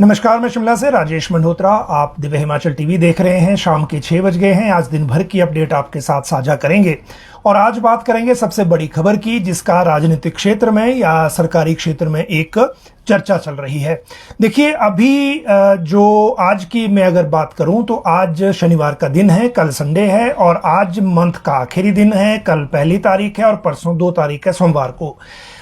नमस्कार, मैं शिमला से राजेश मल्होत्रा। आप दिव्य हिमाचल टीवी देख रहे हैं। शाम के 6 बज गए हैं। आज दिन भर की अपडेट आपके साथ साझा करेंगे और आज बात करेंगे सबसे बड़ी खबर की, जिसका राजनीतिक क्षेत्र में या सरकारी क्षेत्र में एक चर्चा चल रही है। देखिए, अभी जो आज की मैं अगर बात करूं तो आज शनिवार का दिन है, कल संडे है और आज मंथ का आखिरी दिन है। कल 1 तारीख है और परसों 2 तारीख है, सोमवार को।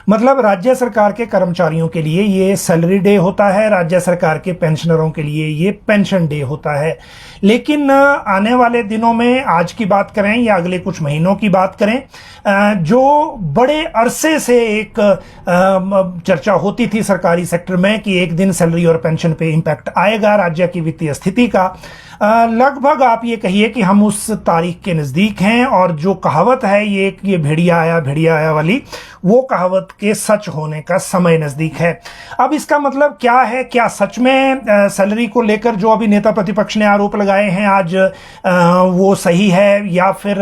मतलब राज्य सरकार के कर्मचारियों के लिए ये सैलरी डे होता है, राज्य सरकार के पेंशनरों के लिए ये पेंशन डे होता है। लेकिन आने वाले दिनों में, आज की बात करें या अगले कुछ महीनों की बात करें, जो बड़े अरसे से एक चर्चा होती थी सरकारी सेक्टर में कि एक दिन सैलरी और पेंशन पे इम्पैक्ट आएगा राज्य की वित्तीय स्थिति का, लगभग आप ये कहिए कि हम उस तारीख के नजदीक हैं। और जो कहावत है ये भेड़िया आया वाली, वो कहावत के सच होने का समय नजदीक है। अब इसका मतलब क्या है? क्या सच में सैलरी को लेकर जो अभी नेता प्रतिपक्ष ने आरोप लगाए हैं आज वो सही है, या फिर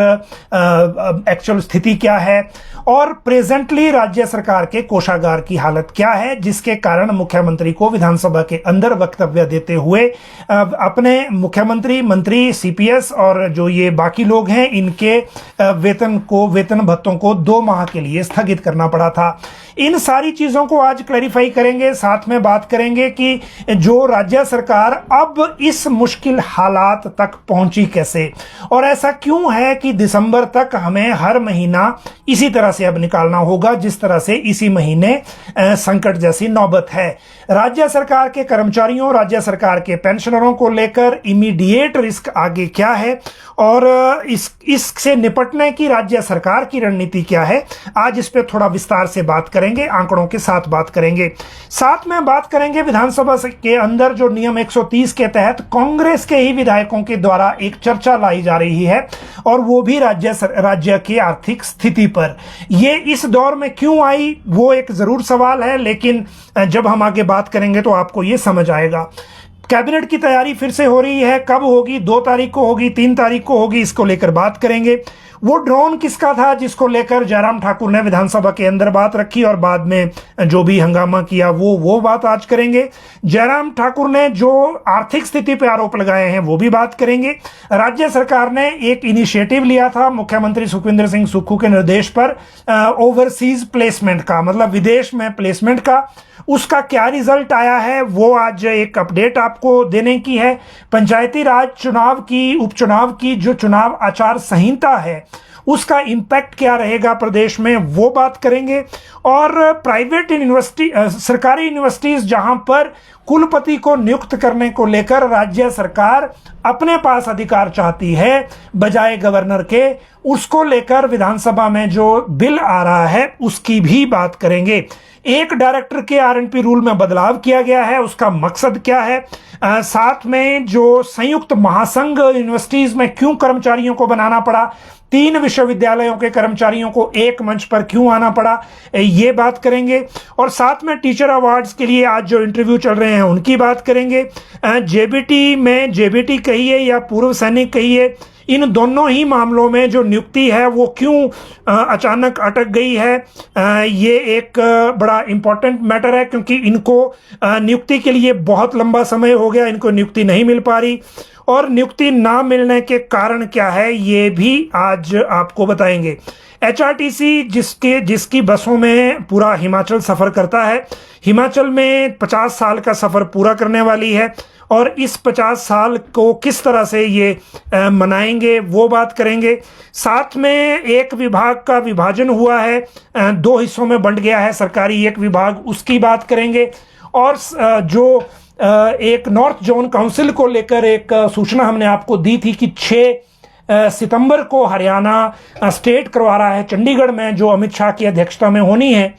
एक्चुअल स्थिति क्या है? और प्रेजेंटली राज्य सरकार के कोषागार की हालत क्या है, जिसके कारण मुख्यमंत्री को विधानसभा के अंदर वक्तव्य देते हुए अपने मुख्यमंत्री, मंत्री, सीपीएस और जो ये बाकी लोग हैं, इनके वेतन भत्तों को 2 माह के लिए स्थगित करना पड़ा था। इन सारी चीजों को आज क्लैरिफाई करेंगे। साथ में बात करेंगे कि जो राज्य सरकार अब इस मुश्किल हालात तक पहुंची कैसे, और ऐसा क्यों है कि दिसंबर तक हमें हर महीना इसी तरह से अब निकालना होगा, जिस तरह से इसी महीने संकट जैसी नौबत है। राज्य सरकार के कर्मचारियों, राज्य सरकार के पेंशनरों को लेकर इमीडिएट रिस्क आगे क्या है और इससे निपटने की राज्य सरकार की रणनीति क्या है, आज इस पे थोड़ा विस्तार से बात करेंगे, आंकड़ों के साथ बात करेंगे। साथ में बात करेंगे विधानसभा के अंदर जो नियम 130 के तहत कांग्रेस के ही विधायकों के द्वारा एक चर्चा लाई जा रही है, और वो भी राज्य की आर्थिक स्थिति पर। ये इस दौर में क्यों आई, वो एक जरूर सवाल है, लेकिन जब हम आगे बात करेंगे तो आपको ये समझ आएगा। कैबिनेट की तैयारी फिर से हो रही है, कब होगी? 2 तारीख को होगी, 3 तारीख को होगी, इसको लेकर बात करेंगे। वो ड्रोन किसका था जिसको लेकर जयराम ठाकुर ने विधानसभा के अंदर बात रखी और बाद में जो भी हंगामा किया, वो बात आज करेंगे। जयराम ठाकुर ने जो आर्थिक स्थिति पे आरोप लगाए हैं वो भी बात करेंगे। राज्य सरकार ने एक इनिशिएटिव लिया था मुख्यमंत्री सुखविंदर सिंह सुक्खू के निर्देश पर, ओवरसीज प्लेसमेंट का, मतलब विदेश में प्लेसमेंट का। उसका क्या रिजल्ट आया है, वो आज एक अपडेट आपको देने की है। पंचायती राज चुनाव की, उपचुनाव की जो चुनाव आचार संहिता है, उसका इंपैक्ट क्या रहेगा प्रदेश में, वो बात करेंगे। और प्राइवेट यूनिवर्सिटी, सरकारी यूनिवर्सिटीज जहां पर कुलपति को नियुक्त करने को लेकर राज्य सरकार अपने पास अधिकार चाहती है बजाय गवर्नर के, उसको लेकर विधानसभा में जो बिल आ रहा है उसकी भी बात करेंगे। एक डायरेक्टर के आरएनपी रूल में बदलाव किया गया है, उसका मकसद क्या है? साथ में जो संयुक्त महासंघ यूनिवर्सिटीज में क्यों कर्मचारियों को बनाना पड़ा, 3 विश्वविद्यालयों के कर्मचारियों को एक मंच पर क्यों आना पड़ा, ये बात करेंगे। और साथ में टीचर अवार्ड्स के लिए आज जो इंटरव्यू चल रहे हैं उनकी बात करेंगे। जेबीटी में, जेबीटी कहिए या पूर्व सैनिक कहिए, इन दोनों ही मामलों में जो नियुक्ति है वो क्यों अचानक अटक गई है, ये एक बड़ा इंपॉर्टेंट मैटर है, क्योंकि इनको नियुक्ति के लिए बहुत लंबा समय हो गया, इनको नियुक्ति नहीं मिल पा रही, और नियुक्ति ना मिलने के कारण क्या है ये भी आज आपको बताएंगे। एचआरटीसी जिसकी बसों में पूरा हिमाचल सफर करता है, हिमाचल में 50 साल का सफर पूरा करने वाली है, और इस 50 साल को किस तरह से ये मनाएंगे वो बात करेंगे। साथ में एक विभाग का विभाजन हुआ है, 2 हिस्सों में बंट गया है सरकारी एक विभाग, उसकी बात करेंगे। और जो एक नॉर्थ जोन काउंसिल को लेकर एक सूचना हमने आपको दी थी कि 6 सितंबर को हरियाणा स्टेट करवा रहा है चंडीगढ़ में, जो अमित शाह की अध्यक्षता में होनी है,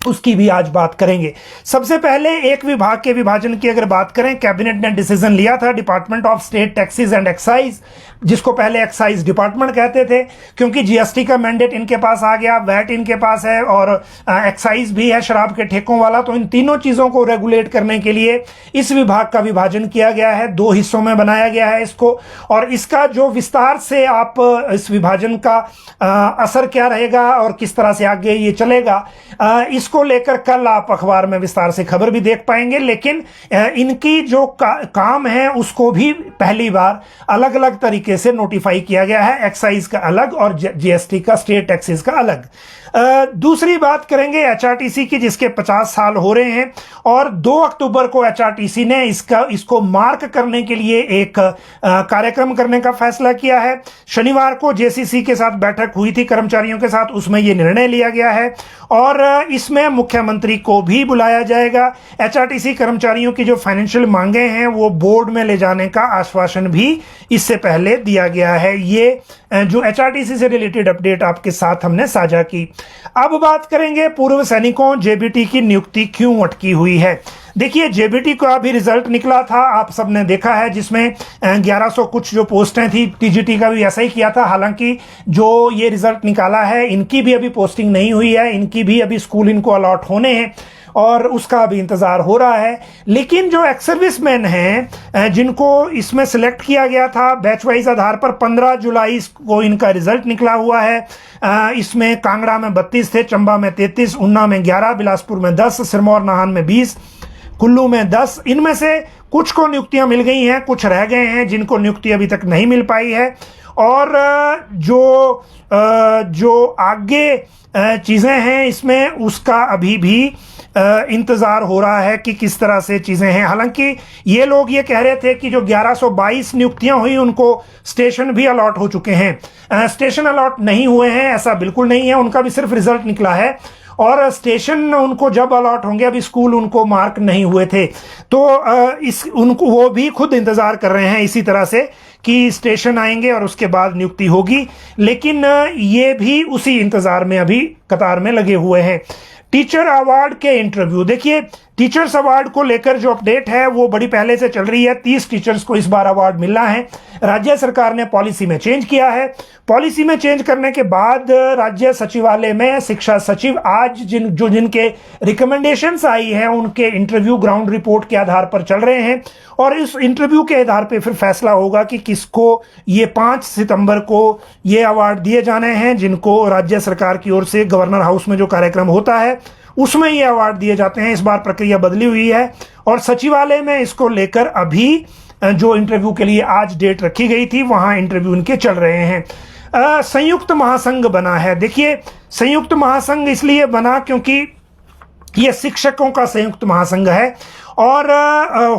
उसकी भी आज बात करेंगे। सबसे पहले एक विभाग के विभाजन की अगर बात करें, कैबिनेट ने डिसीजन लिया था, department of state taxes and excise, जिसको पहले एक्साइज डिपार्टमेंट कहते थे, क्योंकि जीएसटी का मैंडेट इनके पास आ गया, वैट इनके पास है और एक्साइज भी है शराब के ठेकों वाला, तो इन तीनों चीजों को रेगुलेट करने के लिए इस विभाग का विभाजन किया गया है, 2 हिस्सों में बनाया गया है इसको। और इसका जो विस्तार से आप इस विभाजन का असर क्या रहेगा और किस तरह से आगे ये चलेगा, इस इसको लेकर कल आप अखबार में विस्तार से खबर भी देख पाएंगे। लेकिन इनकी जो काम है उसको भी पहली बार अलग अलग तरीके से नोटिफाई किया गया है, एक्साइज का अलग और जीएसटी का, स्टेट टैक्सेस का अलग। दूसरी बात करेंगे एचआरटीसी की, जिसके 50 साल हो रहे हैं और 2 अक्टूबर को एचआरटीसी ने इसको मार्क करने के लिए एक कार्यक्रम करने का फैसला किया है। शनिवार को जेसीसी के साथ बैठक हुई थी कर्मचारियों के साथ, उसमें यह निर्णय लिया गया है और इसमें मुख्यमंत्री को भी बुलाया जाएगा। एचआरटीसी कर्मचारियों की जो फाइनेंशियल मांगे हैं वो बोर्ड में ले जाने का आश्वासन भी इससे पहले दिया गया है। ये जो एचआरटीसी से रिलेटेड अपडेट आपके साथ हमने साझा की। अब बात करेंगे पूर्व सैनिकों जेबीटी की नियुक्ति क्यों अटकी हुई है। देखिए, जेबीटी का अभी रिजल्ट निकला था, आप सबने देखा है, जिसमें 1100 कुछ जो पोस्टें थी। टीजीटी का भी ऐसा ही किया था। हालांकि जो ये रिजल्ट निकाला है इनकी भी अभी पोस्टिंग नहीं हुई है, इनकी भी अभी स्कूल इनको अलॉट होने हैं और उसका भी इंतजार हो रहा है। लेकिन जो एक्स सर्विसमैन हैं जिनको इसमें सिलेक्ट किया गया था बैच वाइज आधार पर, 15 जुलाई को इनका रिजल्ट निकला हुआ है। इसमें कांगड़ा में 32 थे, चंबा में 33, उन्ना में 11, बिलासपुर में 10, सिरमौर नाहन में 20, कुल्लू में 10। इनमें से कुछ को नियुक्तियां मिल गई हैं, कुछ रह गए हैं जिनको नियुक्ति अभी तक नहीं मिल पाई है। और जो आगे चीजें हैं इसमें उसका अभी भी इंतजार हो रहा है कि किस तरह से चीजें हैं। हालांकि ये लोग ये कह रहे थे कि जो 1122 नियुक्तियां हुई उनको स्टेशन भी अलॉट हो चुके हैं। स्टेशन अलॉट नहीं हुए हैं, ऐसा बिल्कुल नहीं है, उनका भी सिर्फ रिजल्ट निकला है और स्टेशन उनको जब अलॉट होंगे, अभी स्कूल उनको मार्क नहीं हुए थे, तो उनको वो भी खुद इंतजार कर रहे हैं इसी तरह से कि स्टेशन आएंगे और उसके बाद नियुक्ति होगी। लेकिन ये भी उसी इंतजार में अभी कतार में लगे हुए हैं। टीचर अवार्ड के इंटरव्यू, देखिए टीचर्स अवार्ड को लेकर जो अपडेट है वो बड़ी पहले से चल रही है। 30 टीचर्स को इस बार अवार्ड मिलना है। राज्य सरकार ने पॉलिसी में चेंज किया है। पॉलिसी में चेंज करने के बाद राज्य सचिवालय में शिक्षा सचिव आज जिनके रिकमेंडेशंस आई हैं उनके इंटरव्यू ग्राउंड रिपोर्ट के आधार पर चल रहे हैं और इस इंटरव्यू के आधार पर फिर फैसला होगा कि किसको ये 5 सितंबर को ये अवार्ड दिए जाने हैं, जिनको राज्य सरकार की ओर से गवर्नर हाउस में जो कार्यक्रम होता है उसमें ये अवार्ड दिए जाते हैं। इस बार प्रक्रिया बदली हुई है और सचिवालय में इसको लेकर अभी जो इंटरव्यू के लिए आज डेट रखी गई थी वहां इंटरव्यू इनके चल रहे हैं। संयुक्त महासंघ बना है। देखिए, संयुक्त महासंघ इसलिए बना क्योंकि ये शिक्षकों का संयुक्त महासंघ है और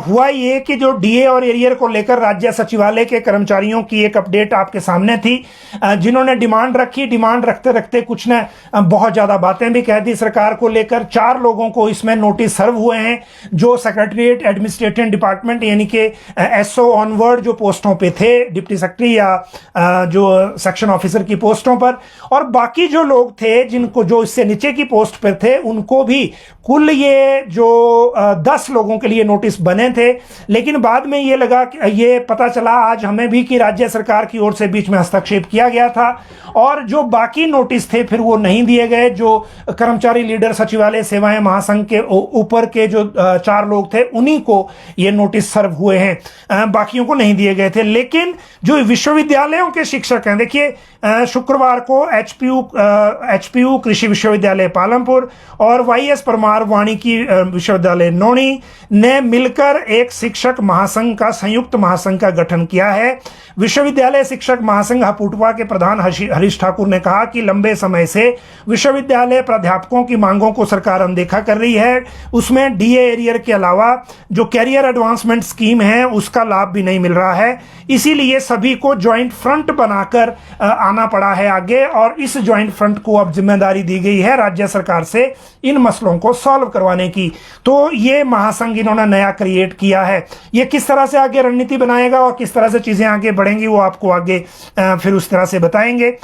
हुआ ये कि जो डीए और एरियर को लेकर राज्य सचिवालय के कर्मचारियों की एक अपडेट आपके सामने थी, जिन्होंने डिमांड रखी। डिमांड रखते रखते कुछ ने बहुत ज्यादा बातें भी कह दी सरकार को लेकर। 4 लोगों को इसमें नोटिस सर्व हुए हैं जो सेक्रेटरीट एडमिनिस्ट्रेटिव डिपार्टमेंट यानी कि एसओ ऑनवर्ड जो पोस्टों पे थे, डिप्टी सेक्रेटरी या जो सेक्शन ऑफिसर की पोस्टों पर, और बाकी जो लोग थे जिनको जो इससे नीचे की पोस्ट पर थे उनको भी कुल ये जो 10 लोगों के लिए नोटिस बने थे। लेकिन बाद में ये लगा कि ये पता चला आज हमें भी कि राज्य सरकार की ओर से बीच में हस्तक्षेप किया गया था और जो बाकी नोटिस थे फिर वो नहीं दिए गए। जो कर्मचारी लीडर सचिवालय सेवाएं महासंघ के ऊपर के जो 4 लोग थे उन्हीं को ये नोटिस सर्व हुए हैं, बाकियों को नहीं दिए गए थे। लेकिन जो विश्वविद्यालयों के शिक्षक हैं, देखिए शुक्रवार को एचपीयू कृषि विश्वविद्यालय पालमपुर और वाईएस परमार वानिकी विश्वविद्यालय नौणी ने मिलकर एक शिक्षक महासंघ का संयुक्त महासंघ का गठन किया है। विश्वविद्यालय शिक्षक महासंघ हपुटवा के प्रधान हरीश ठाकुर ने कहा कि लंबे समय से विश्वविद्यालय प्राध्यापकों की मांगों को सरकार अनदेखा कर रही है। उसमें डीए एरियर के अलावा जो कैरियर एडवांसमेंट स्कीम है उसका लाभ भी नहीं मिल रहा है। इसीलिए सभी को ज्वाइंट फ्रंट बनाकर आना पड़ा है आगे और इस ज्वाइंट फ्रंट को अब जिम्मेदारी दी गई है राज्य सरकार से इन मसलों को सॉल्व करवाने की। तो ये महासंघ इन्होंने नया क्रिएट किया है। ये किस तरह से आगे रणनीति बनाएगा और किस तरह से चीजें आगे बढ़ेंगी वो आपको आगे फिर उस तरह से बताएंगे।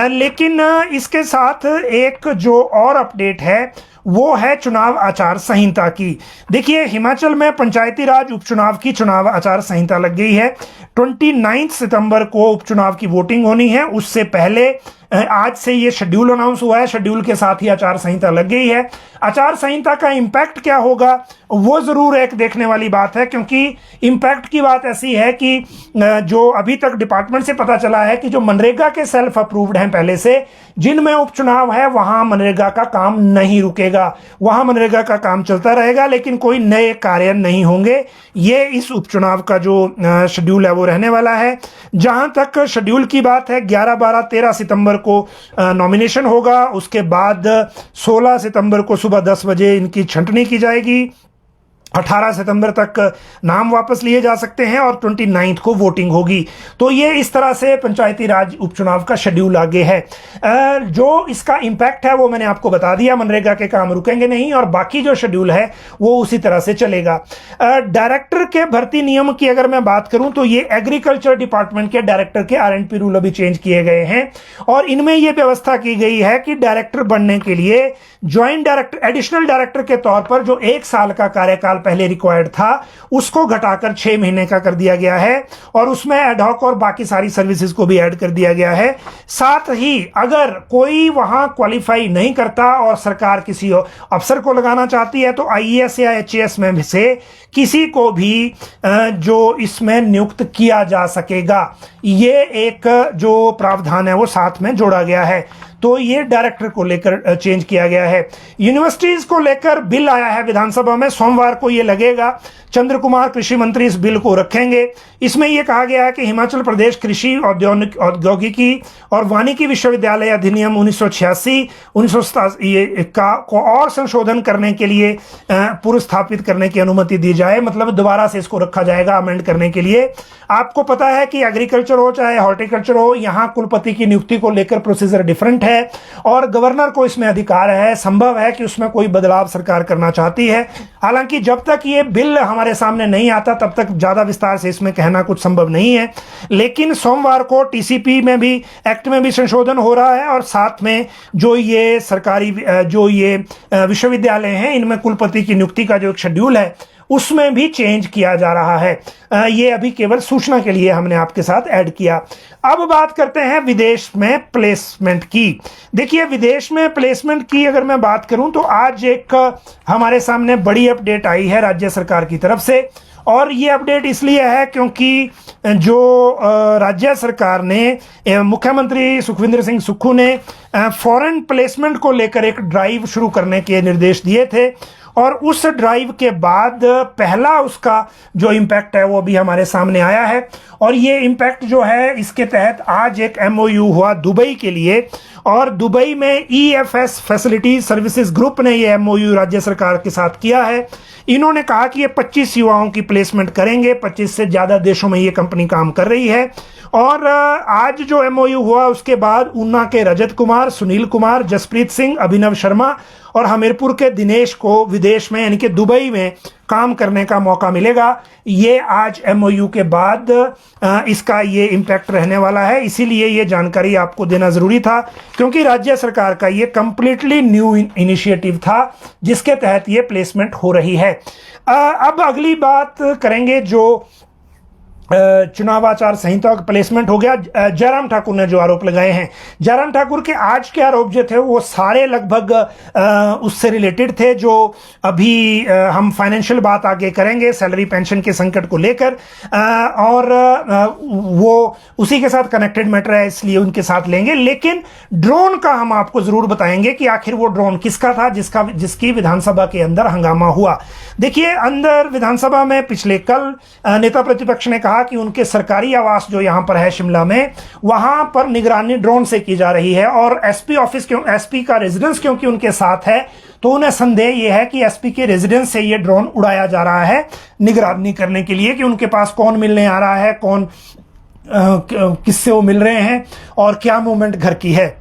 लेकिन इसके साथ एक जो और अपडेट है वो है चुनाव आचार संहिता की। देखिए, हिमाचल में पंचायती राज उपचुनाव की चुनाव आचार संहिता लग गई है। 29 सितंबर को उपचुनाव की वोटिंग होनी है। उससे पहले आज से ये शेड्यूल अनाउंस हुआ है, शेड्यूल के साथ ही आचार संहिता लग गई है। आचार संहिता का इंपैक्ट क्या होगा वो जरूर एक देखने वाली बात है, क्योंकि इंपैक्ट की बात ऐसी है कि जो अभी तक डिपार्टमेंट से पता चला है कि जो मनरेगा के सेल्फ अप्रूव्ड हैं पहले से, जिनमें उपचुनाव है वहां मनरेगा का काम नहीं रुकेगा। रहेगा वहां मनरेगा का काम चलता रहेगा, लेकिन कोई नए कार्य नहीं होंगे। ये इस उपचुनाव का जो शेड्यूल है वो रहने वाला है। जहां तक शेड्यूल की बात है, 11, 12, 13 सितंबर को नॉमिनेशन होगा। उसके बाद 16 सितंबर को सुबह 10 बजे इनकी छंटनी की जाएगी। 18 सितंबर तक नाम वापस लिए जा सकते हैं और 29 को वोटिंग होगी। तो ये इस तरह से पंचायती राज उपचुनाव का शेड्यूल आगे है। जो इसका इंपैक्ट है वो मैंने आपको बता दिया, मनरेगा के काम रुकेंगे नहीं और बाकी जो शेड्यूल है वो उसी तरह से चलेगा। डायरेक्टर के भर्ती नियम की अगर मैं बात करूं तो ये एग्रीकल्चर डिपार्टमेंट के डायरेक्टर के R&P रूल अभी चेंज किए गए हैं और इनमें यह व्यवस्था की गई है कि डायरेक्टर बनने के लिए ज्वाइंट डायरेक्टर, एडिशनल डायरेक्टर के तौर पर जो 1 साल का कार्यकाल पहले रिक्वायर्ड था उसको घटाकर 6 महीने का कर दिया गया है और उसमें एडहॉक और बाकी सारी सर्विसेज को भी ऐड कर दिया गया है। साथ ही अगर कोई वहां क्वालिफाई नहीं करता और सरकार किसी अफसर को लगाना चाहती है तो IAS या HAS में से किसी को भी जो इसमें नियुक्त किया जा सकेगा। ये एक जो प्रावधान है वो साथ में जोड़ा गया है। तो ये डायरेक्टर को लेकर चेंज किया गया है। यूनिवर्सिटीज को लेकर बिल आया है विधानसभा में, सोमवार को ये लगेगा। चंद्र कुमार कृषि मंत्री इस बिल को रखेंगे। इसमें यह कहा गया है कि हिमाचल प्रदेश कृषि औद्योगिकी और वानिकी विश्वविद्यालय अधिनियम 1986 1987 को और संशोधन करने के लिए पुनर्स्थापित करने की अनुमति दी जाए। मतलब दोबारा से इसको रखा जाएगा अमेंड करने के लिए। आपको पता है कि एग्रीकल्चर हो चाहे हॉर्टिकल्चर हो, यहाँ कुलपति की नियुक्ति को लेकर प्रोसीजर डिफरेंट है और गवर्नर को इसमें अधिकार है। संभव है कि उसमें कोई बदलाव सरकार करना चाहती है। हालांकि जब तक ये बिल हमारे सामने नहीं आता तब तक ज्यादा विस्तार से इसमें कहना कुछ संभव नहीं है। लेकिन सोमवार को TCP में भी, एक्ट में भी संशोधन हो रहा है और साथ में जो ये सरकारी जो ये विश्वविद्यालय हैं इनमें कुलपति की नियुक्ति का जो एक शेड्यूल है उसमें भी चेंज किया जा रहा है। ये अभी केवल सूचना के लिए हमने आपके साथ ऐड किया। अब बात करते हैं विदेश में प्लेसमेंट की। देखिए, विदेश में प्लेसमेंट की अगर मैं बात करूं तो आज एक हमारे सामने बड़ी अपडेट आई है राज्य सरकार की तरफ से और ये अपडेट इसलिए है क्योंकि जो राज्य सरकार ने, मुख्यमंत्री सुखविंदर सिंह सुक्खू ने फॉरेन प्लेसमेंट को लेकर एक ड्राइव शुरू करने के निर्देश दिए थे और उस ड्राइव के बाद पहला उसका जो इम्पैक्ट है वो भी हमारे सामने आया है। और ये इम्पैक्ट जो है इसके तहत आज एक MOU हुआ दुबई के लिए और दुबई में EFS फैसिलिटी सर्विसेज ग्रुप ने ये MOU राज्य सरकार के साथ किया है। इन्होंने कहा कि ये 25 युवाओं की प्लेसमेंट करेंगे। 25 से ज्यादा देशों में ये कंपनी काम कर रही है। और आज जो MOU हुआ उसके बाद ऊना के रजत कुमार, सुनील कुमार, जसप्रीत सिंह, अभिनव शर्मा और हमीरपुर के दिनेश को विदेश में यानी कि दुबई में काम करने का मौका मिलेगा। ये आज MOU के बाद इसका ये इम्पैक्ट रहने वाला है। इसीलिए ये जानकारी आपको देना जरूरी था क्योंकि राज्य सरकार का ये कंप्लीटली न्यू इनिशिएटिव था जिसके तहत ये प्लेसमेंट हो रही है। अब अगली बात करेंगे जो चुनाव आचार संहिता का प्लेसमेंट हो गया। जयराम ठाकुर ने जो आरोप लगाए हैं, जयराम ठाकुर के आज के आरोप जो थे वो सारे लगभग उससे रिलेटेड थे जो अभी हम फाइनेंशियल बात आगे करेंगे, सैलरी पेंशन के संकट को लेकर, और वो उसी के साथ कनेक्टेड मैटर है इसलिए उनके साथ लेंगे। लेकिन ड्रोन का हम आपको जरूर बताएंगे कि आखिर वो ड्रोन किसका था जिसकी विधानसभा के अंदर हंगामा हुआ। देखिए, अंदर विधानसभा में पिछले कल नेता प्रतिपक्ष ने कहा कि उनके सरकारी आवास जो यहां पर है शिमला में, वहां पर निगरानी ड्रोन से की जा रही है और एसपी ऑफिस एसपी का रेजिडेंस क्योंकि उनके साथ है तो उन्हें संदेह यह है कि एसपी के रेजिडेंस से यह ड्रोन उड़ाया जा रहा है निगरानी करने के लिए कि उनके पास कौन मिलने आ रहा है, कौन किससे वो मिल रहे हैं और क्या मूवमेंट घर की है।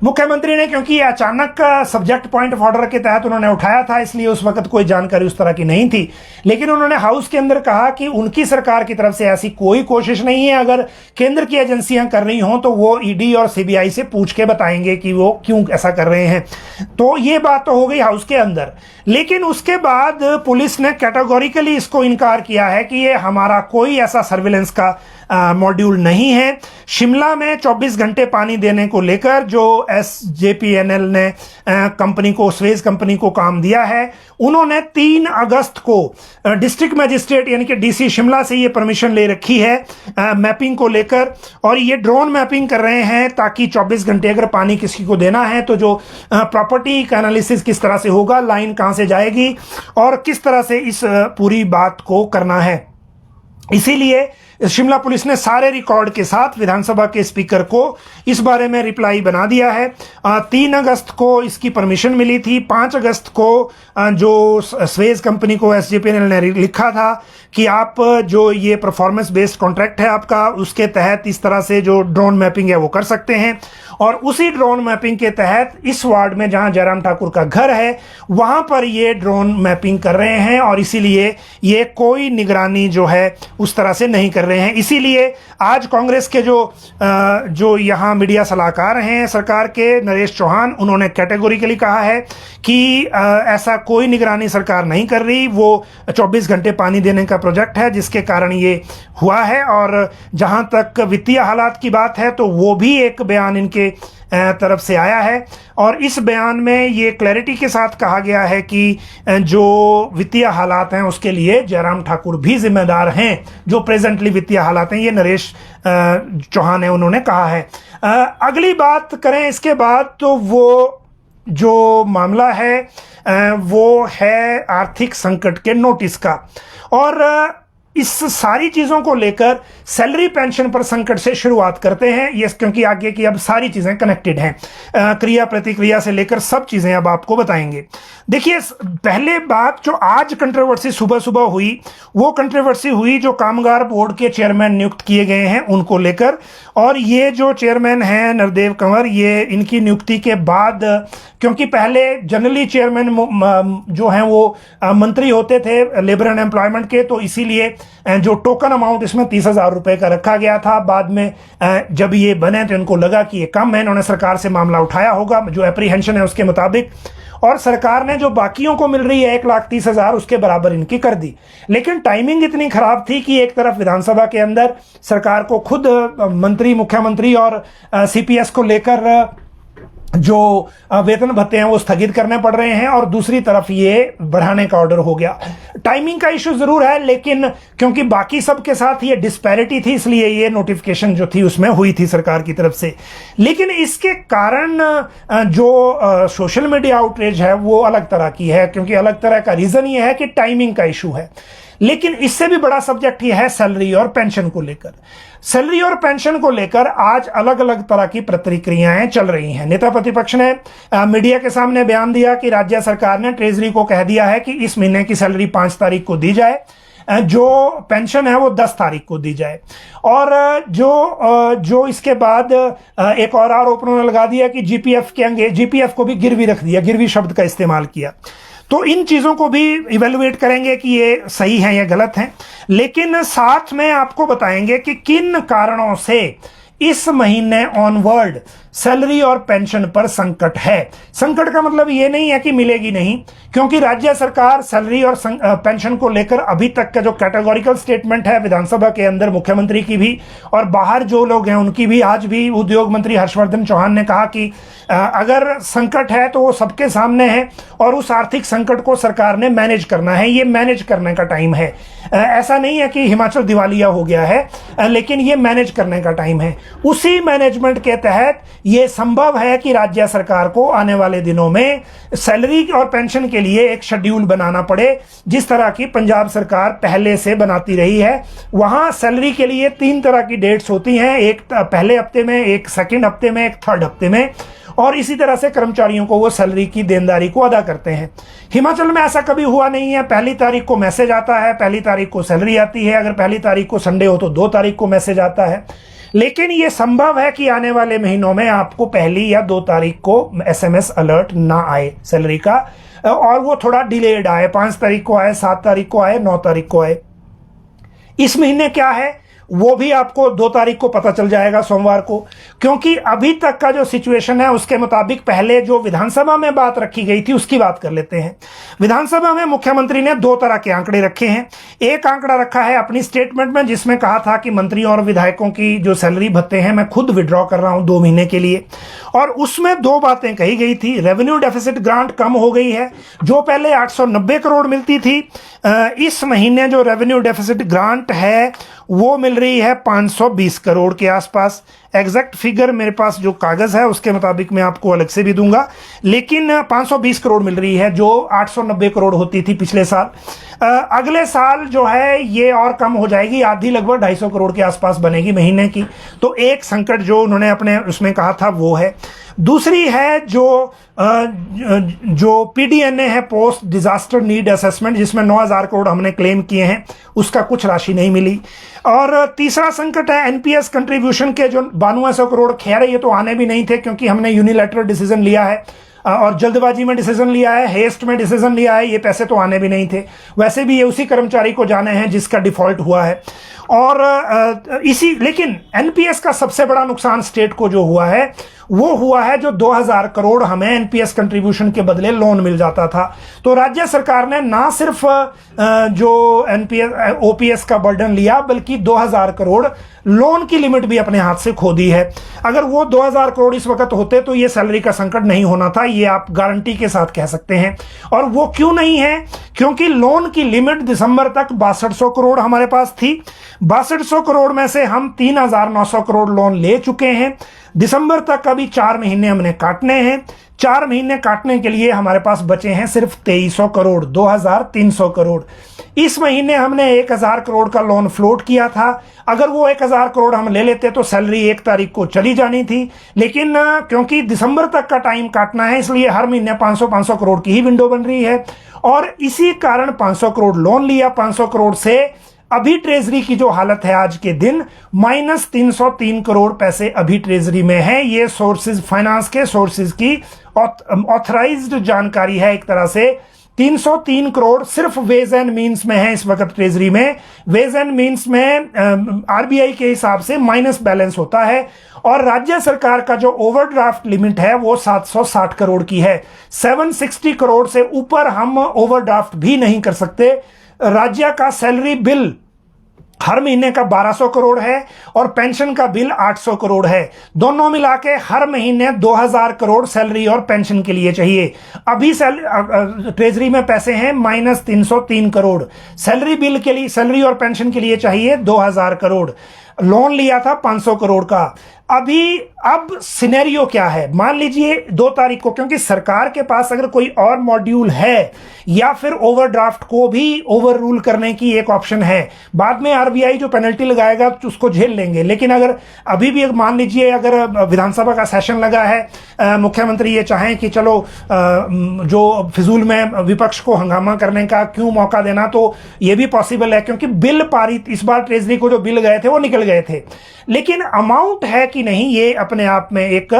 मुख्यमंत्री ने, क्योंकि अचानक सब्जेक्ट पॉइंट ऑफ ऑर्डर के तहत उन्होंने उठाया था, इसलिए उस वक्त कोई जानकारी उस तरह की नहीं थी, लेकिन उन्होंने हाउस के अंदर कहा कि उनकी सरकार की तरफ से ऐसी कोई कोशिश नहीं है। अगर केंद्र की एजेंसियां कर रही हों तो वो ईडी और सीबीआई से पूछ के बताएंगे कि वो क्यों ऐसा कर रहे हैं। तो ये बात तो हो गई हाउस के अंदर, लेकिन उसके बाद पुलिस ने कैटेगोरिकली इसको इनकार किया है कि ये हमारा कोई ऐसा सर्विलेंस का मॉड्यूल नहीं है। शिमला में 24 घंटे पानी देने को लेकर जो SJPNL ने कंपनी को, स्वेज कंपनी को काम दिया है, उन्होंने 3 अगस्त को डिस्ट्रिक्ट मजिस्ट्रेट यानी कि DC शिमला से ये परमिशन ले रखी है मैपिंग को लेकर, और ये ड्रोन मैपिंग कर रहे हैं ताकि 24 घंटे अगर पानी किसी को देना है तो जो प्रॉपर्टी का एनालिसिस किस तरह से होगा, लाइन कहां से जाएगी और किस तरह से इस पूरी बात को करना है। इसीलिए शिमला पुलिस ने सारे रिकॉर्ड के साथ विधानसभा के स्पीकर को इस बारे में रिप्लाई बना दिया है। 3 अगस्त को इसकी परमिशन मिली थी। 5 अगस्त को जो स्वेज कंपनी को SJPNL ने लिखा था कि आप जो ये परफॉर्मेंस बेस्ड कॉन्ट्रैक्ट है आपका, उसके तहत इस तरह से जो ड्रोन मैपिंग है वो कर सकते हैं। और उसी ड्रोन मैपिंग के तहत इस वार्ड में जहां जयराम ठाकुर का घर है वहां पर ये ड्रोन मैपिंग कर रहे हैं, और इसीलिए ये कोई निगरानी जो है उस तरह से नहीं कर रहे हैं। इसीलिए आज कांग्रेस के जो यहां मीडिया सलाहकार हैं सरकार के, नरेश चौहान, उन्होंने कैटेगोरिकली कहा है कि ऐसा कोई निगरानी सरकार नहीं कर रही। वो 24 घंटे पानी देने का प्रोजेक्ट है जिसके कारण ये हुआ है। और जहां तक वित्तीय हालात की बात है तो वो भी एक बयान इनके तरफ से आया है, और इस बयान में ये क्लैरिटी के साथ कहा गया है कि जो वित्तीय हालात हैं उसके लिए जयराम ठाकुर भी जिम्मेदार हैं। जो प्रेजेंटली वित्तीय हालात हैं, ये नरेश चौहान है, उन्होंने कहा है। अगली बात करें इसके बाद तो वो जो मामला है वो है आर्थिक संकट के नोटिस का, और इस सारी चीजों को लेकर सैलरी पेंशन पर संकट से शुरुआत करते हैं ये, क्योंकि आगे की अब सारी चीजें कनेक्टेड हैं। क्रिया प्रतिक्रिया से लेकर सब चीजें अब आपको बताएंगे। देखिए, पहले बात जो आज कंट्रोवर्सी सुबह सुबह हुई, वो कंट्रोवर्सी हुई जो कामगार बोर्ड के चेयरमैन नियुक्त किए गए हैं उनको लेकर। और ये जो चेयरमैन हैं नरदेव कंवर, ये इनकी नियुक्ति के बाद, क्योंकि पहले जनरली चेयरमैन जो हैं वो मंत्री होते थे लेबर एंड एम्प्लॉयमेंट के, तो इसीलिए जो टोकन अमाउंट इसमें 30,000 रुपए का रखा गया था। बाद में जब ये बने तो इनको लगा कि ये कम है, इन्होंने सरकार से मामला उठाया होगा जो एप्रीहेंशन है उसके मुताबिक, और सरकार ने जो बाकियों को मिल रही है 1,30,000 उसके बराबर इनकी कर दी। लेकिन टाइमिंग इतनी खराब थी कि एक तरफ विधानसभा के अंदर सरकार को खुद मंत्री, मुख्यमंत्री और CPS को लेकर जो वेतन भत्ते हैं वो स्थगित करने पड़ रहे हैं, और दूसरी तरफ ये बढ़ाने का ऑर्डर हो गया। टाइमिंग का इशू जरूर है, लेकिन क्योंकि बाकी सब के साथ ये डिस्पैरिटी थी इसलिए ये नोटिफिकेशन जो थी उसमें हुई थी सरकार की तरफ से। लेकिन इसके कारण जो सोशल मीडिया आउटरीच है वो अलग तरह की है, क्योंकि अलग तरह का रीजन ये है कि टाइमिंग का इशू है। लेकिन इससे भी बड़ा सब्जेक्ट ये है सैलरी और पेंशन को लेकर। सैलरी और पेंशन को लेकर आज अलग अलग तरह की प्रतिक्रियाएं चल रही हैं। नेता प्रतिपक्ष ने मीडिया के सामने बयान दिया कि राज्य सरकार ने ट्रेजरी को कह दिया है कि इस महीने की सैलरी 5 तारीख को दी जाए, जो पेंशन है वो 10 तारीख को दी जाए। और जो इसके बाद एक और आरोप उन्होंने लगा दिया कि GPF को भी गिरवी रख दिया, गिरवी शब्द का इस्तेमाल किया। तो इन चीजों को भी इवेलुएट करेंगे कि ये सही है या गलत है, लेकिन साथ में आपको बताएंगे कि किन कारणों से इस महीने ऑनवर्ड सैलरी और पेंशन पर संकट है। संकट का मतलब ये नहीं है कि मिलेगी नहीं, क्योंकि राज्य सरकार सैलरी और पेंशन को लेकर अभी तक का जो कैटेगोरिकल स्टेटमेंट है विधानसभा के अंदर मुख्यमंत्री की भी और बाहर जो लोग हैं उनकी भी, आज भी उद्योग मंत्री हर्षवर्धन चौहान ने कहा कि अगर संकट है तो वो सबके सामने है और उस आर्थिक संकट को सरकार ने मैनेज करना है। ये मैनेज करने का टाइम है। ऐसा नहीं है कि हिमाचल दिवालिया हो गया है, लेकिन ये मैनेज करने का टाइम है। उसी मैनेजमेंट के तहत ये संभव है कि राज्य सरकार को आने वाले दिनों में सैलरी और पेंशन के लिए एक शेड्यूल बनाना पड़े, जिस तरह की पंजाब सरकार पहले से बनाती रही है। वहां सैलरी के लिए 3 तरह की डेट्स होती हैं, एक पहले हफ्ते में, एक सेकंड हफ्ते में, एक थर्ड हफ्ते में, और इसी तरह से कर्मचारियों को वो सैलरी की देनदारी को अदा करते हैं। हिमाचल में ऐसा कभी हुआ नहीं है। 1 तारीख को मैसेज आता है, 1 तारीख को सैलरी आती है, अगर 1 तारीख को संडे हो तो 2 तारीख को मैसेज आता है। लेकिन ये संभव है कि आने वाले महीनों में आपको 1 या 2 तारीख को SMS अलर्ट ना आए सैलरी का, और वो थोड़ा डिलेड आए, 5 तारीख को आए, 7 तारीख को आए, 9 तारीख को आए। इस महीने क्या है वो भी आपको 2 तारीख को पता चल जाएगा, सोमवार को, क्योंकि अभी तक का जो सिचुएशन है उसके मुताबिक पहले जो विधानसभा में बात रखी गई थी उसकी बात कर लेते हैं। विधानसभा में मुख्यमंत्री ने 2 तरह के आंकड़े रखे हैं। एक आंकड़ा रखा है अपनी स्टेटमेंट में जिसमें कहा था कि मंत्रियों और विधायकों की जो सैलरी भत्ते हैं मैं खुद विड्रॉ कर रहा हूं 2 महीने के लिए, और उसमें 2 बातें कही गई थी। रेवेन्यू डेफिसिट ग्रांट कम हो गई है, जो पहले 890 करोड़ मिलती थी, इस महीने जो रेवेन्यू डेफिसिट ग्रांट है वो मिल रही है 520 करोड़ के आसपास। एग्जैक्ट फिगर मेरे पास जो कागज है उसके मुताबिक मैं आपको अलग से भी दूंगा, लेकिन 520 करोड़ मिल रही है जो 890 करोड़ होती थी पिछले साल। अगले साल जो है ये और कम हो जाएगी, आधी लगभग 250 करोड़ के आसपास बनेगी महीने की। तो एक संकट जो उन्होंने अपने उसमें कहा था वो है। दूसरी है जो पीडीएनए है, पोस्ट डिजास्टर नीड असेसमेंट, जिसमें 9000 करोड़ हमने क्लेम किए हैं, उसका कुछ राशि नहीं मिली। और तीसरा संकट है एनपीएस कंट्रीब्यूशन के जो 9200 करोड़, खैर ये तो आने भी नहीं थे क्योंकि हमने यूनिलैटरल डिसीजन लिया है और जल्दबाजी में डिसीजन लिया है, हेस्ट में डिसीजन लिया है, ये पैसे तो आने भी नहीं थे। वैसे भी ये उसी कर्मचारी को जाने हैं जिसका डिफॉल्ट हुआ है। और लेकिन एनपीएस का सबसे बड़ा नुकसान स्टेट को जो हुआ है वो हुआ है जो 2000 करोड़ हमें एनपीएस कंट्रीब्यूशन के बदले लोन मिल जाता था। तो राज्य सरकार ने ना सिर्फ जो एनपीएस ओपीएस का बर्डन लिया बल्कि 2000 करोड़ लोन की लिमिट भी अपने हाथ से खो दी है। अगर वो 2000 करोड़ इस वक्त होते तो ये सैलरी का संकट नहीं होना था, ये आप गारंटी के साथ कह सकते हैं। और वो क्यों नहीं है? क्योंकि लोन की लिमिट दिसंबर तक 6200 करोड़ हमारे पास थी। 6200 करोड़ में से हम 3900 करोड़ लोन ले चुके हैं। दिसंबर तक अभी 4 महीने हमने काटने हैं। 4 महीने काटने के लिए हमारे पास बचे हैं सिर्फ 2300 करोड़, 2300 करोड़। इस महीने हमने 1000 करोड़ का लोन फ्लोट किया था। अगर वो 1000 करोड़ हम ले लेते तो सैलरी 1 तारीख को चली जानी थी, लेकिन क्योंकि दिसंबर तक का टाइम काटना है इसलिए हर महीने 500 करोड़ की ही विंडो बन रही है। और इसी कारण 500 करोड़ लोन लिया। 500 करोड़ से अभी ट्रेजरी की जो हालत है आज के दिन, -303 करोड़ पैसे अभी ट्रेजरी में है। ये सोर्सेज, फाइनेंस के सोर्सेज की ऑथराइज्ड जानकारी है एक तरह से। 303 करोड़ सिर्फ वेज एंड मीन्स में है इस वक्त ट्रेजरी में। वेज एंड मीन्स में आरबीआई के हिसाब से माइनस बैलेंस होता है। और राज्य सरकार का जो ओवरड्राफ्ट लिमिट है वो 760 करोड़ की है। 760 करोड़ से ऊपर हम ओवरड्राफ्ट भी नहीं कर सकते। राज्य का सैलरी बिल हर महीने का 1200 करोड़ है और पेंशन का बिल 800 करोड़ है। दोनों मिला के हर महीने 2000 करोड़ सैलरी और पेंशन के लिए चाहिए। अभी ट्रेजरी में पैसे हैं -303 करोड़। सैलरी बिल के लिए, सैलरी और पेंशन के लिए चाहिए 2000 करोड़। लोन लिया था 500 करोड़ का। अब सिनेरियो क्या है? मान लीजिए 2 तारीख को, क्योंकि सरकार के पास अगर कोई और मॉड्यूल है या फिर ओवरड्राफ्ट को भी ओवर रूल करने की एक ऑप्शन है, बाद में आरबीआई जो पेनल्टी लगाएगा तो उसको झेल लेंगे। लेकिन अगर अभी भी मान लीजिए अगर विधानसभा का सेशन लगा है, मुख्यमंत्री ये चाहें कि चलो जो फिजूल में विपक्ष को हंगामा करने का क्यों मौका देना, तो ये भी पॉसिबल है क्योंकि बिल पारित, इस बार ट्रेजरी को जो बिल गए थे वो निकल गए थे। लेकिन अमाउंट है कि नहीं, ये अपने आप में एक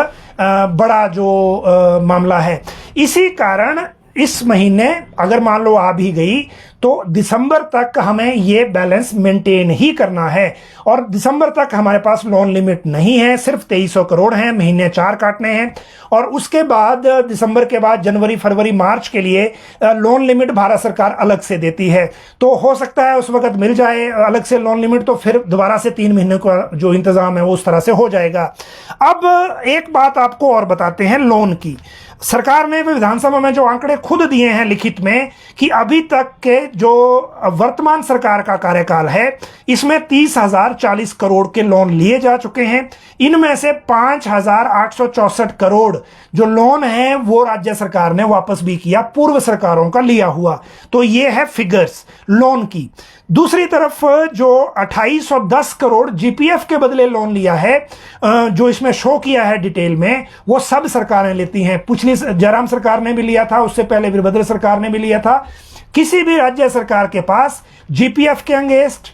बड़ा जो मामला है। इसी कारण इस महीने अगर मान लो आ भी गई तो दिसंबर तक हमें ये बैलेंस मेंटेन ही करना है। और दिसंबर तक हमारे पास लोन लिमिट नहीं है, सिर्फ 2300 करोड़ हैं, महीने 4 काटने हैं। और उसके बाद दिसंबर के बाद जनवरी, फरवरी, मार्च के लिए लोन लिमिट भारत सरकार अलग से देती है। तो हो सकता है उस वक्त मिल जाए अलग से लोन लिमिट, तो फिर दोबारा से 3 महीने का जो इंतजाम है वो उस तरह से हो जाएगा। अब एक बात आपको और बताते हैं लोन की। सरकार ने विधानसभा में जो आंकड़े खुद दिए हैं लिखित में कि अभी तक के जो वर्तमान सरकार का कार्यकाल है इसमें 30,040 करोड़ के लोन लिए जा चुके हैं। इनमें से 5,864 करोड़ जो लोन है वो राज्य सरकार ने वापस भी किया, पूर्व सरकारों का लिया हुआ। तो ये है फिगर्स लोन की। दूसरी तरफ जो 2810 करोड़ जीपीएफ के बदले लोन लिया है, जो इसमें शो किया है डिटेल में, वो सब सरकारें लेती हैं। पिछली जयराम सरकार ने भी लिया था, उससे पहले वीरभद्र सरकार ने भी लिया था। किसी भी राज्य सरकार के पास जीपीएफ के अगेंस्ट,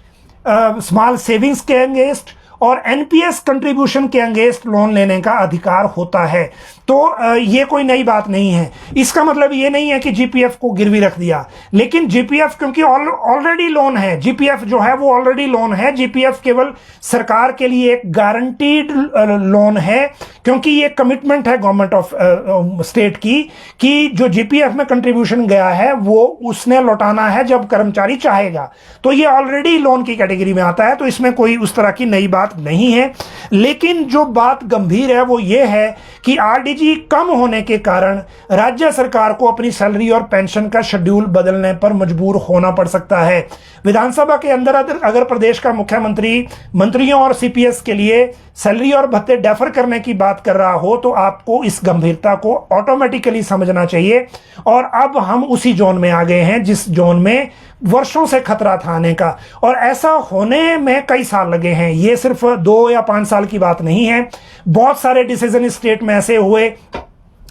स्मॉल सेविंग्स के अगेंस्ट और एनपीएस कंट्रीब्यूशन के अगेंस्ट लोन लेने का अधिकार होता है। तो ये कोई नई बात नहीं है। इसका मतलब ये नहीं है कि जीपीएफ को गिरवी रख दिया, लेकिन जीपीएफ क्योंकि ऑलरेडी लोन है, जीपीएफ जो है वो ऑलरेडी लोन है। जीपीएफ केवल सरकार के लिए एक गारंटीड लोन है, क्योंकि ये कमिटमेंट है गवर्नमेंट ऑफ स्टेट की कि जो जीपीएफ में कंट्रीब्यूशन गया है वो उसने लौटाना है जब कर्मचारी चाहेगा। तो ये ऑलरेडी लोन की कैटेगरी में आता है, तो इसमें कोई उस तरह की नई बात नहीं है। लेकिन जो बात गंभीर है वो ये है कि आरडीजी कम होने के कारण राज्य सरकार को अपनी सैलरी और पेंशन का शेड्यूल बदलने पर मजबूर होना पड़ सकता है। विधानसभा के अंदर अगर प्रदेश का मुख्यमंत्री मंत्रियों और सीपीएस के लिए सैलरी और भत्ते डेफर करने की बात कर रहा हो तो आपको इस गंभीरता को ऑटोमेटिकली समझना चाहिए। और अब हम उसी जोन में आ गए हैं जिस जोन में वर्षों से खतरा था आने का, और ऐसा होने में कई साल लगे हैं। ये सिर्फ 2 या 5 साल की बात नहीं है। बहुत सारे डिसीजन स्टेट में ऐसे हुए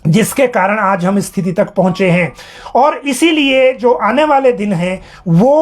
जिसके कारण आज हम इस स्थिति तक पहुंचे हैं, और इसीलिए जो आने वाले दिन हैं वो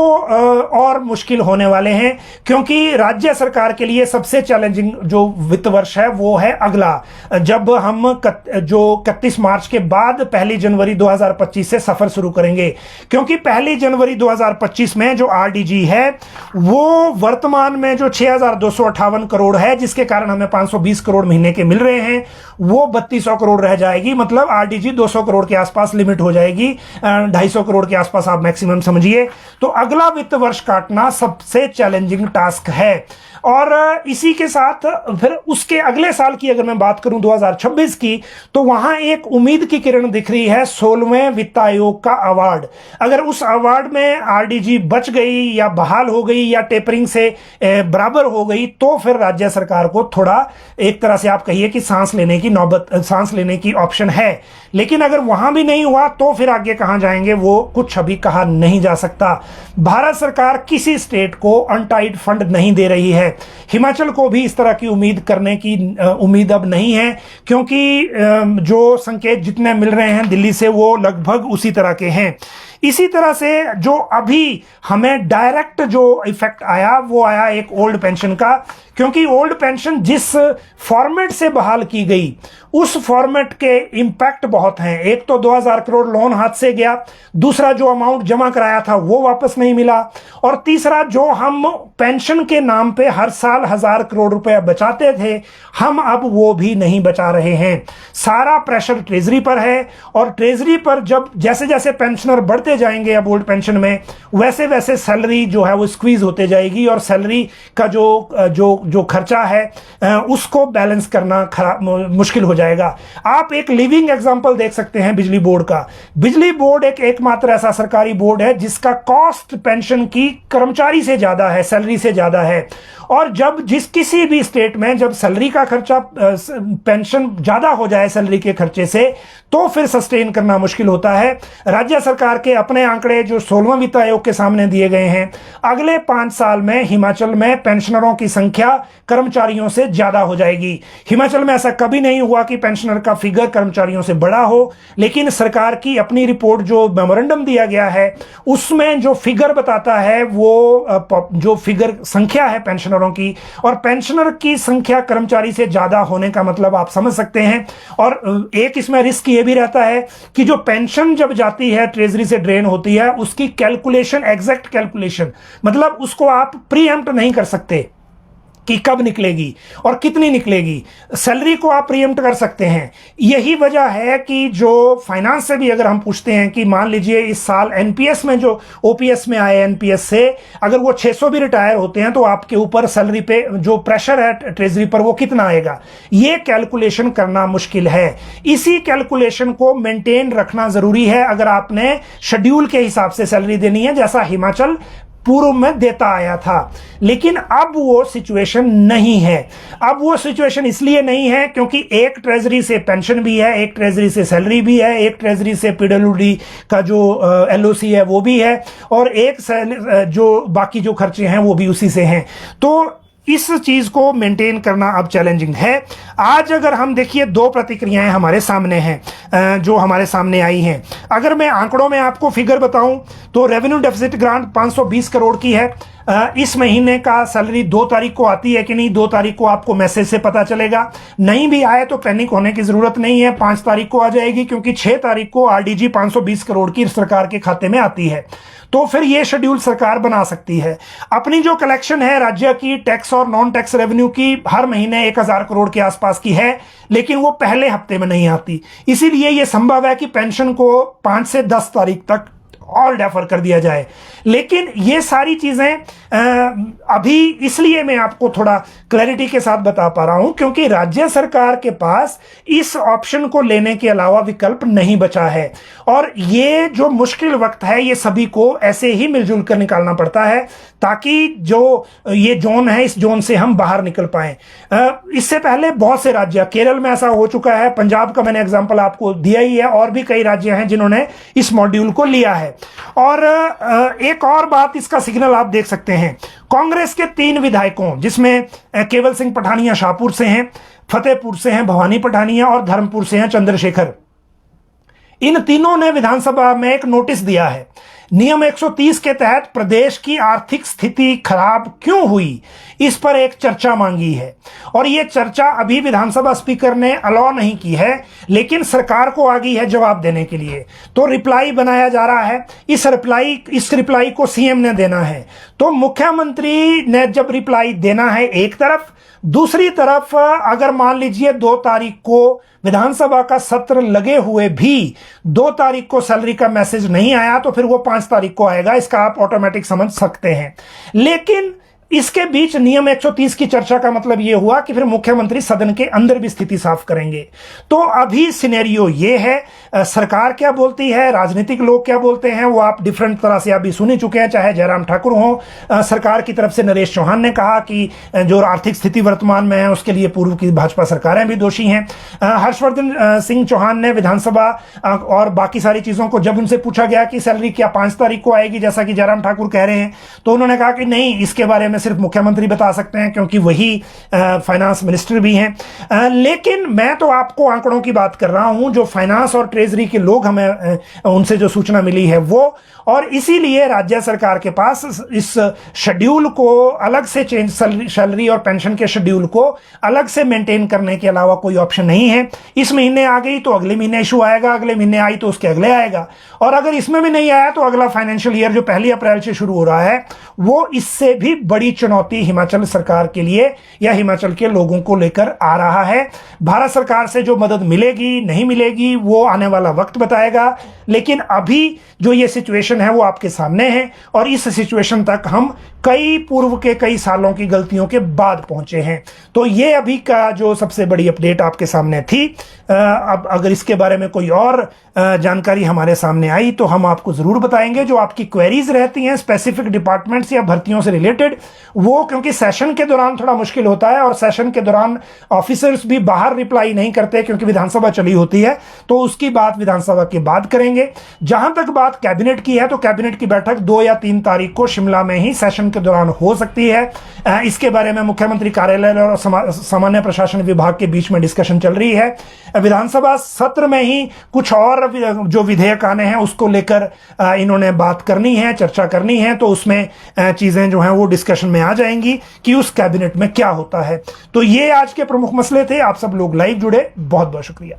और मुश्किल होने वाले हैं, क्योंकि राज्य सरकार के लिए सबसे चैलेंजिंग जो वित्त वर्ष है वो है अगला, जब हम जो 31 मार्च के बाद 1 जनवरी 2025 से सफर शुरू करेंगे। क्योंकि 1 जनवरी 2025 में जो आरडीजी है वो वर्तमान में जो 6,258 करोड़ है, जिसके कारण हमें 520 करोड़ महीने के मिल रहे हैं, वो 3200 करोड़ रह जाएगी। मतलब आरडीजी 200 करोड़ के आसपास लिमिट हो जाएगी, 250 करोड़ के आसपास आप मैक्सिमम समझिए। तो अगला वित्त वर्ष काटना सबसे चैलेंजिंग टास्क है। और इसी के साथ फिर उसके अगले साल की अगर मैं बात करूं 2026 की, तो वहां एक उम्मीद की किरण दिख रही है, 16वें वित्त आयोग का अवार्ड। अगर उस अवार्ड में आरडीजी बच गई या बहाल हो गई या टेपरिंग से बराबर हो गई, तो फिर राज्य सरकार को थोड़ा एक तरह से आप कहिए कि सांस लेने की ऑप्शन है। लेकिन अगर वहां भी नहीं हुआ तो फिर आगे कहां जाएंगे वो कुछ अभी कहा नहीं जा सकता। भारत सरकार किसी स्टेट को अनटाइड फंड नहीं दे रही है। हिमाचल को भी इस तरह की उम्मीद करने की उम्मीद अब नहीं है, क्योंकि जो संकेत जितने मिल रहे हैं दिल्ली से वो लगभग उसी तरह के हैं। इसी तरह से जो अभी हमें डायरेक्ट जो इफेक्ट आया वो आया एक ओल्ड पेंशन का, क्योंकि ओल्ड पेंशन जिस फॉर्मेट से बहाल की गई उस फॉर्मेट के इंपैक्ट बहुत हैं। एक तो 2000 करोड़ लोन हाथ से गया, दूसरा जो अमाउंट जमा कराया था वो वापस नहीं मिला, और तीसरा जो हम पेंशन के नाम पे हर साल 1000 करोड़ रुपए बचाते थे हम अब वो भी नहीं बचा रहे हैं। सारा प्रेशर ट्रेजरी पर है, और ट्रेजरी पर जब जैसे जैसे पेंशनर बढ़ते जाएंगे अब ओल्ड पेंशन में, वैसे वैसे सैलरी जो है वो स्क्वीज होते जाएगी, और सैलरी का जो खर्चा है उसको बैलेंस करना मुश्किल हो जाएगा। आप एक लिविंग एग्जांपल देख सकते हैं बिजली बोर्ड का। बिजली बोर्ड एकमात्र ऐसा सरकारी बोर्ड है जिसका कॉस्ट पेंशन की कर्मचारी से ज्यादा है, सैलरी से ज्यादा है। और जब किसी भी स्टेट में जब सैलरी का खर्चा पेंशन ज्यादा हो जाए सैलरी के खर्चे से, तो फिर सस्टेन करना मुश्किल होता है। राज्य सरकार के अपने आंकड़े जो 16वें वित्त आयोग के सामने दिए गए हैं, अगले 5 साल में हिमाचल में पेंशनरों की संख्या कर्मचारियों से ज्यादा हो जाएगी। हिमाचल में ऐसा कभी नहीं हुआ कि पेंशनर का फिगर कर्मचारियों से बड़ा हो, लेकिन सरकार की अपनी रिपोर्ट जो मेमोरेंडम दिया गया है उसमें जो फिगर बताता है वो जो फिगर संख्या है पेंशनरों की, और पेंशनर की संख्या कर्मचारी से ज्यादा होने का मतलब आप समझ सकते हैं। और एक इसमें रिस्क ये भी रहता है कि जो पेंशन जब जाती है ट्रेजरी से ड्रेन होती है, उसकी कैलकुलेशन, एग्जैक्ट कैलकुलेशन, मतलब उसको आप प्रीएम्प्ट नहीं कर सकते कि कब निकलेगी और कितनी निकलेगी। सैलरी को आप प्रीएम्प्ट कर सकते हैं। यही वजह है कि जो फाइनेंस से भी अगर हम पूछते हैं कि मान लीजिए इस साल एनपीएस में जो ओपीएस में आए एनपीएस से अगर वो 600 भी रिटायर होते हैं तो आपके ऊपर सैलरी पे जो प्रेशर है ट्रेजरी पर वो कितना आएगा, ये कैलकुलेशन करना मुश्किल है। इसी कैलकुलेशन को मेंटेन रखना जरूरी है अगर आपने शेड्यूल के हिसाब से सैलरी देनी है, जैसा हिमाचल पूर्व में देता आया था। लेकिन अब वो सिचुएशन नहीं है। अब वो सिचुएशन इसलिए नहीं है क्योंकि एक ट्रेजरी से पेंशन भी है, एक ट्रेजरी से सैलरी भी है, एक ट्रेजरी से पीडब्ल्यूडी का जो एलओसी है वो भी है, और एक जो बाकी जो खर्चे हैं वो भी उसी से हैं। तो इस चीज को मेंटेन करना अब चैलेंजिंग है। आज अगर हम देखिए 2 प्रतिक्रियाएं हमारे सामने हैं जो हमारे सामने आई हैं। अगर मैं आंकड़ों में आपको फिगर बताऊं तो रेवेन्यू डेफिसिट ग्रांट 520 करोड़ की है। इस महीने का सैलरी 2 तारीख को आती है कि नहीं, 2 तारीख को आपको मैसेज से पता चलेगा। नहीं भी आए तो पैनिक होने की जरूरत नहीं है, 5 तारीख को आ जाएगी, क्योंकि 6 तारीख को आरडीजी 520 करोड़ की सरकार के खाते में आती है। तो फिर यह शेड्यूल सरकार बना सकती है। अपनी जो कलेक्शन है राज्य की टैक्स और नॉन टैक्स रेवेन्यू की, हर महीने 1000 करोड़ के आसपास की है, लेकिन वो पहले हफ्ते में नहीं आती। इसीलिए यह संभव है कि पेंशन को 5 से 10 तारीख तक और डेफर कर दिया जाए। लेकिन ये सारी चीजें अभी इसलिए मैं आपको थोड़ा क्लैरिटी के साथ बता पा रहा हूं क्योंकि राज्य सरकार के पास इस ऑप्शन को लेने के अलावा विकल्प नहीं बचा है। और ये जो मुश्किल वक्त है ये सभी को ऐसे ही मिलजुल कर निकालना पड़ता है ताकि जो ये जोन है इस जोन से हम बाहर निकल पाए। इससे पहले बहुत से राज्य, केरल में ऐसा हो चुका है, पंजाब का मैंने एग्जांपल आपको दिया ही है, और भी कई राज्य हैं जिन्होंने इस मॉड्यूल को लिया है। और एक और बात, इसका सिग्नल आप देख सकते हैं, कांग्रेस के 3 विधायकों, जिसमें केवल सिंह पठानिया शाहपुर से हैं, फतेहपुर से हैं भवानी पठानिया और धर्मपुर से हैं चंद्रशेखर, इन तीनों ने विधानसभा में एक नोटिस दिया है। नियम 130 के तहत प्रदेश की आर्थिक स्थिति खराब क्यों हुई, इस पर एक चर्चा मांगी है। और यह चर्चा अभी विधानसभा स्पीकर ने अलाउ नहीं की है, लेकिन सरकार को आ गई है जवाब देने के लिए। तो रिप्लाई बनाया जा रहा है। इस रिप्लाई को सीएम ने देना है। तो मुख्यमंत्री ने जब रिप्लाई देना है एक तरफ, दूसरी तरफ अगर मान लीजिए 2 तारीख को विधानसभा का सत्र लगे हुए भी 2 तारीख को सैलरी का मैसेज नहीं आया तो फिर वो 5 तारीख को आएगा, इसका आप ऑटोमेटिक समझ सकते हैं। लेकिन इसके बीच नियम 130 की चर्चा का मतलब यह हुआ कि फिर मुख्यमंत्री सदन के अंदर भी स्थिति साफ करेंगे। तो अभी सिनेरियो ये है, सरकार क्या बोलती है, राजनीतिक लोग क्या बोलते हैं, वो आप डिफरेंट तरह से अभी सुन ही चुके हैं। चाहे जयराम ठाकुर हो, सरकार की तरफ से नरेश चौहान ने कहा कि जो आर्थिक स्थिति वर्तमान में है उसके लिए पूर्व की भाजपा सरकारें भी दोषी हैं। हर्षवर्धन सिंह चौहान ने विधानसभा और बाकी सारी चीजों को जब उनसे पूछा गया कि सैलरी क्या 5 तारीख को आएगी जैसा कि जयराम ठाकुर कह रहे हैं, तो उन्होंने कहा कि नहीं, इसके बारे में सिर्फ मुख्यमंत्री बता सकते हैं क्योंकि वही फाइनेंस मिनिस्टर भी हैं। लेकिन मैं तो आपको आंकड़ों की बात कर रहा हूं, जो फाइनेंस और ट्रेजरी के लोग हमें उनसे जो सूचना मिली है वो, और इसीलिए राज्य सरकार के पास इस शेड्यूल को अलग से चेंज, सैलरी और पेंशन के शेड्यूल को अलग से मेंटेन करने के अलावा कोई ऑप्शन नहीं है। इस महीने आ गई तो अगले महीने इशू आएगा, अगले महीने आई तो उसके अगले आएगा, और अगर इसमें भी नहीं आया तो अगला फाइनेंशियल ईयर जो 1 अप्रैल से शुरू हो रहा है वो इससे भी बड़ी चुनौती हिमाचल सरकार के लिए या हिमाचल के लोगों को लेकर आ रहा है। भारत सरकार से जो मदद मिलेगी नहीं मिलेगी वो आने वाला वक्त बताएगा, लेकिन अभी जो ये सिचुएशन है वो आपके सामने है, और इस सिचुएशन तक हम कई पूर्व के कई सालों की गलतियों के बाद पहुंचे हैं। तो ये अभी का जो सबसे बड़ी अपडेट आपके सामने थी। अब अगर इसके बारे में कोई और जानकारी हमारे सामने आई तो हम आपको जरूर बताएंगे। जो आपकी क्वेरीज रहती हैं स्पेसिफिक डिपार्टमेंट्स या भर्तियों से रिलेटेड, वो क्योंकि सेशन के दौरान थोड़ा मुश्किल होता है और सेशन के दौरान ऑफिसर्स भी बाहर रिप्लाई नहीं करते क्योंकि विधानसभा चली होती है, तो उसकी बात विधानसभा के बाद करेंगे। जहां तक बात कैबिनेट की है तो कैबिनेट की बैठक 2 या 3 तारीख को शिमला में ही सेशन के दौरान हो सकती है। इसके बारे में मुख्यमंत्री कार्यालय और सामान्य प्रशासन विभाग के बीच में डिस्कशन चल रही है। विधानसभा सत्र में ही कुछ और जो विधेयक आने हैं उसको लेकर इन्होंने बात करनी है, चर्चा करनी है, तो उसमें चीजें जो हैं वो डिस्कशन में आ जाएंगी कि उस कैबिनेट में क्या होता है। तो ये आज के प्रमुख मसले थे। आप सब लोग लाइव जुड़े, बहुत बहुत शुक्रिया।